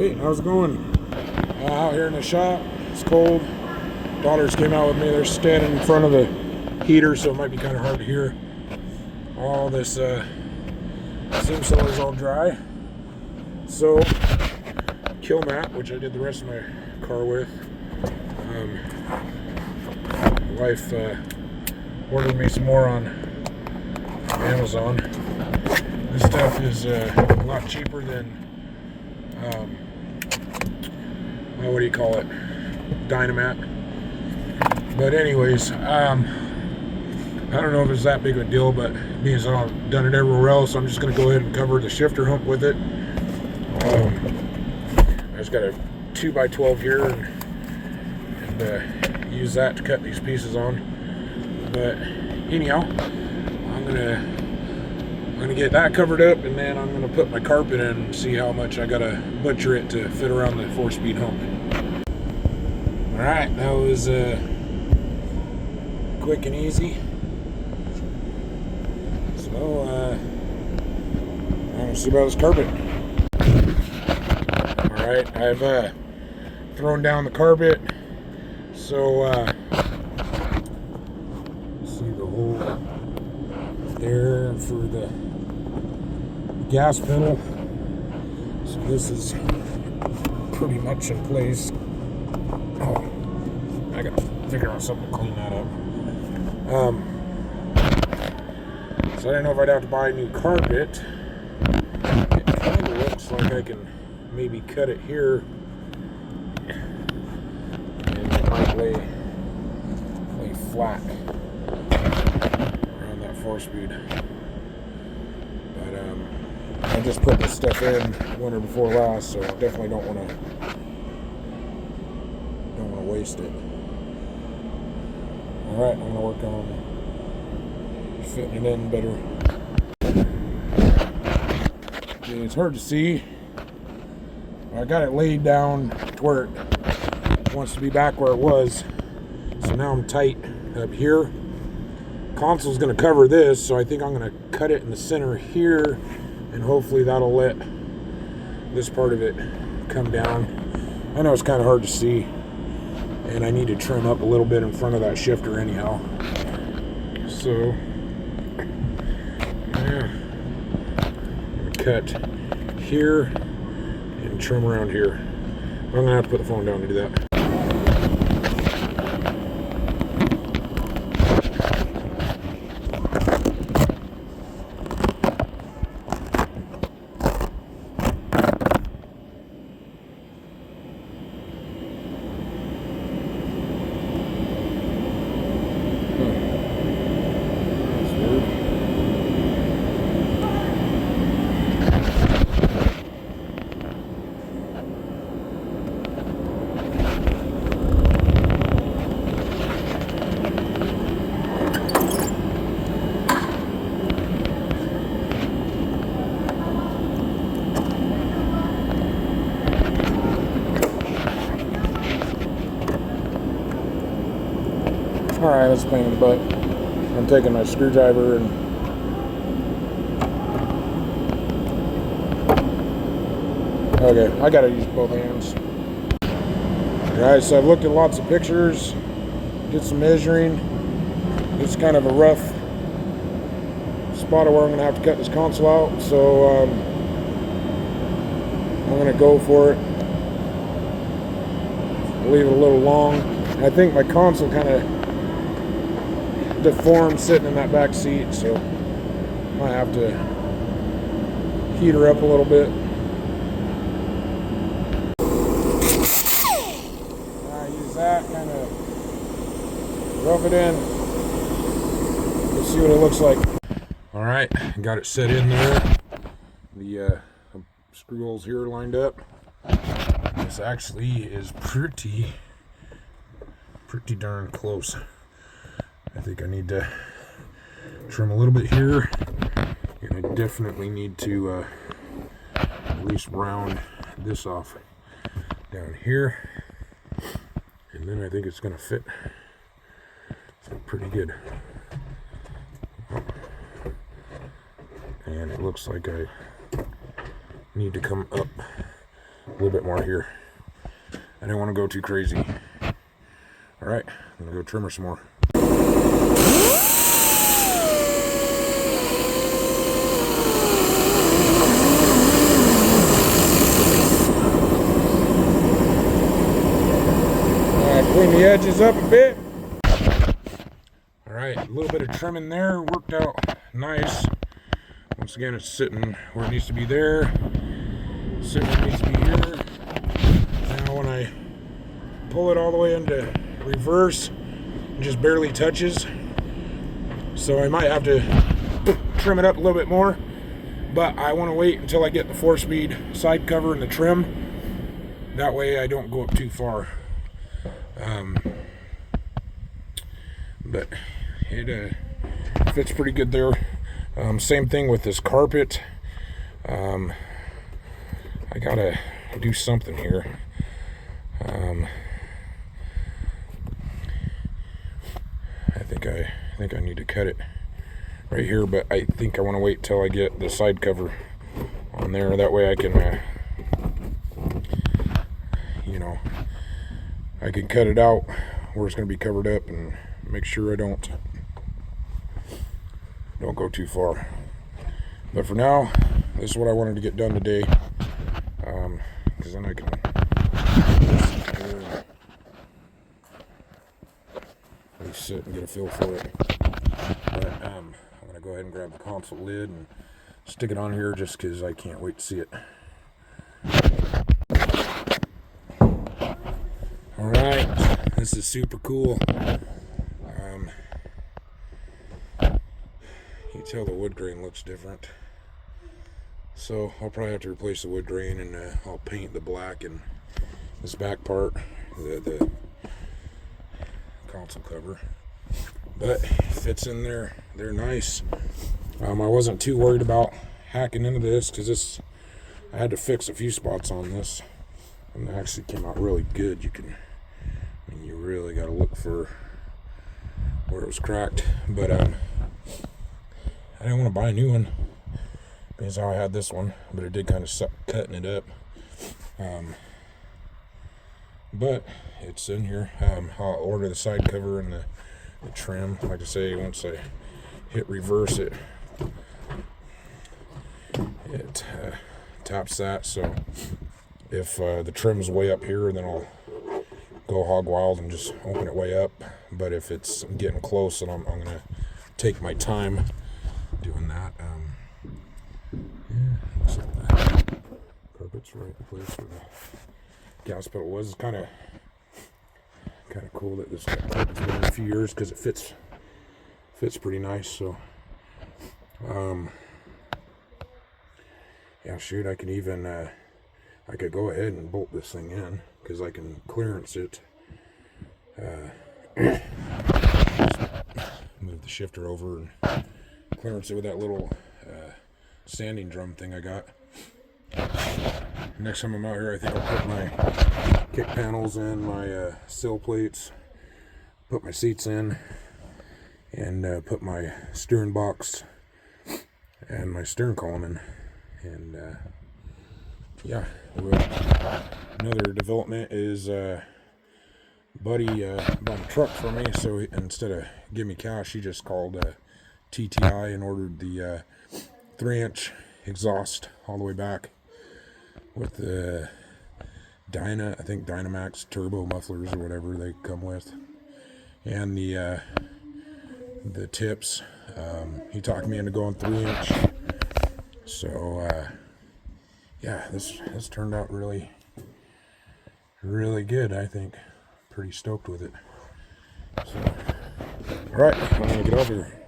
Hey, how's it going? Out here in the shop. It's cold. Daughters came out with me. They're standing in front of the heater, so it might be kind of hard to hear. All this seam sealer is all dry. So, kill mat, which I did the rest of my car with. My wife ordered me some more on Amazon. This stuff is a lot cheaper than what do you call it? Dynamat. But anyways, I don't know if it's that big of a deal, but being as I've done it everywhere else, I'm just going to go ahead and cover the shifter hump with it. I just got a 2x12 here and use that to cut these pieces on. But anyhow, I'm gonna get that covered up, and then I'm gonna put my carpet in and see how much I gotta butcher it to fit around the 4-speed hump. All right, that was quick and easy. So I'm gonna see about this carpet. All right, I've thrown down the carpet, so see the hole there for the gas pedal. So this is pretty much in place. Oh, I gotta figure out something to clean that up. So I didn't know if I'd have to buy a new carpet. It kind of looks like I can maybe cut it here, and it might lay flat around that 4-speed. But I just put this stuff in winter before last, so I definitely don't want to waste it. All right, I'm gonna work on fitting it in better. It's hard to see. I got it laid down to where it wants to be back where it was. So now I'm tight up here. Console's going to cover this, so I think I'm going to cut it in the center here, and hopefully that'll let this part of it come down. I know it's kind of hard to see, and I need to trim up a little bit in front of that shifter anyhow. So yeah, I'm going to cut here and trim around here. I'm going to have to put the phone down to do that. Alright, that's a pain in the butt. I'm taking my screwdriver and okay, I gotta use both hands. Alright, so I've looked at lots of pictures, did some measuring. It's kind of a rough spot of where I'm gonna have to cut this console out, so I'm gonna go for it. Leave it a little long. I think my console kind of deformed sitting in that back seat, so I might have to heat her up a little bit. I use that, kind of rough it in. Let's see what it looks like. All right, got it set in there. The screw holes here lined up. This actually is pretty darn close. I think I need to trim a little bit here, and I definitely need to at least round this off down here, and then I think it's going to fit pretty good. And it looks like I need to come up little bit more here. I didn't want to go too crazy. All right, I'm gonna go trim her some more. Clean the edges up a bit. All right, a little bit of trimming there worked out nice. Once again, it's sitting where it needs to be there. Sitting where it needs to be here. Now when I pull it all the way into reverse, it just barely touches. So I might have to trim it up a little bit more, but I want to wait until I get the 4-speed side cover and the trim. That way I don't go up too far. But it fits pretty good there. Same thing with this carpet. I gotta do something here. I think I need to cut it right here, but I think I want to wait till I get the side cover on there. That way I can, I can cut it out where it's going to be covered up and make sure I don't go too far. But for now, this is what I wanted to get done today, because then I can really sit and get a feel for it. But I'm going to go ahead and grab the console lid and stick it on here just because I can't wait to see it. Alright, this is super cool. You can tell the wood grain looks different. So I'll probably have to replace the wood grain, and I'll paint the black in this back part, the console cover. But it fits in there. They're nice. I wasn't too worried about hacking into this because I had to fix a few spots on this, and it actually came out really good. You really got to look for where it was cracked. But I didn't want to buy a new one because I had this one, but it did kind of suck cutting it up. But it's in here. I'll order the side cover and the trim. Like I say, once I hit reverse, it taps that. So if the trim's way up here, then I'll go hog wild and just open it way up. But if it's getting close, then I'm gonna take my time doing that. Looks like that carpet's right in the place where the gas pedal was. It's kind of cool that this carpet's been in a few years because it fits pretty nice. So yeah, shoot, I can even I could go ahead and bolt this thing in because I can clearance it. Move the shifter over and clearance it with that little sanding drum thing I got. Next time I'm out here, I think I'll put my kick panels in, my sill plates, put my seats in, and put my steering box and my steering column in. And yeah, another development is Buddy bought a truck for me, so instead of giving me cash, he just called TTI and ordered the 3-inch exhaust all the way back with the I think Dynamax turbo mufflers or whatever they come with, and the tips. He talked me into going 3-inch. So yeah, this turned out really, really good. I think pretty stoked with it. So, all right, I'm gonna get over here.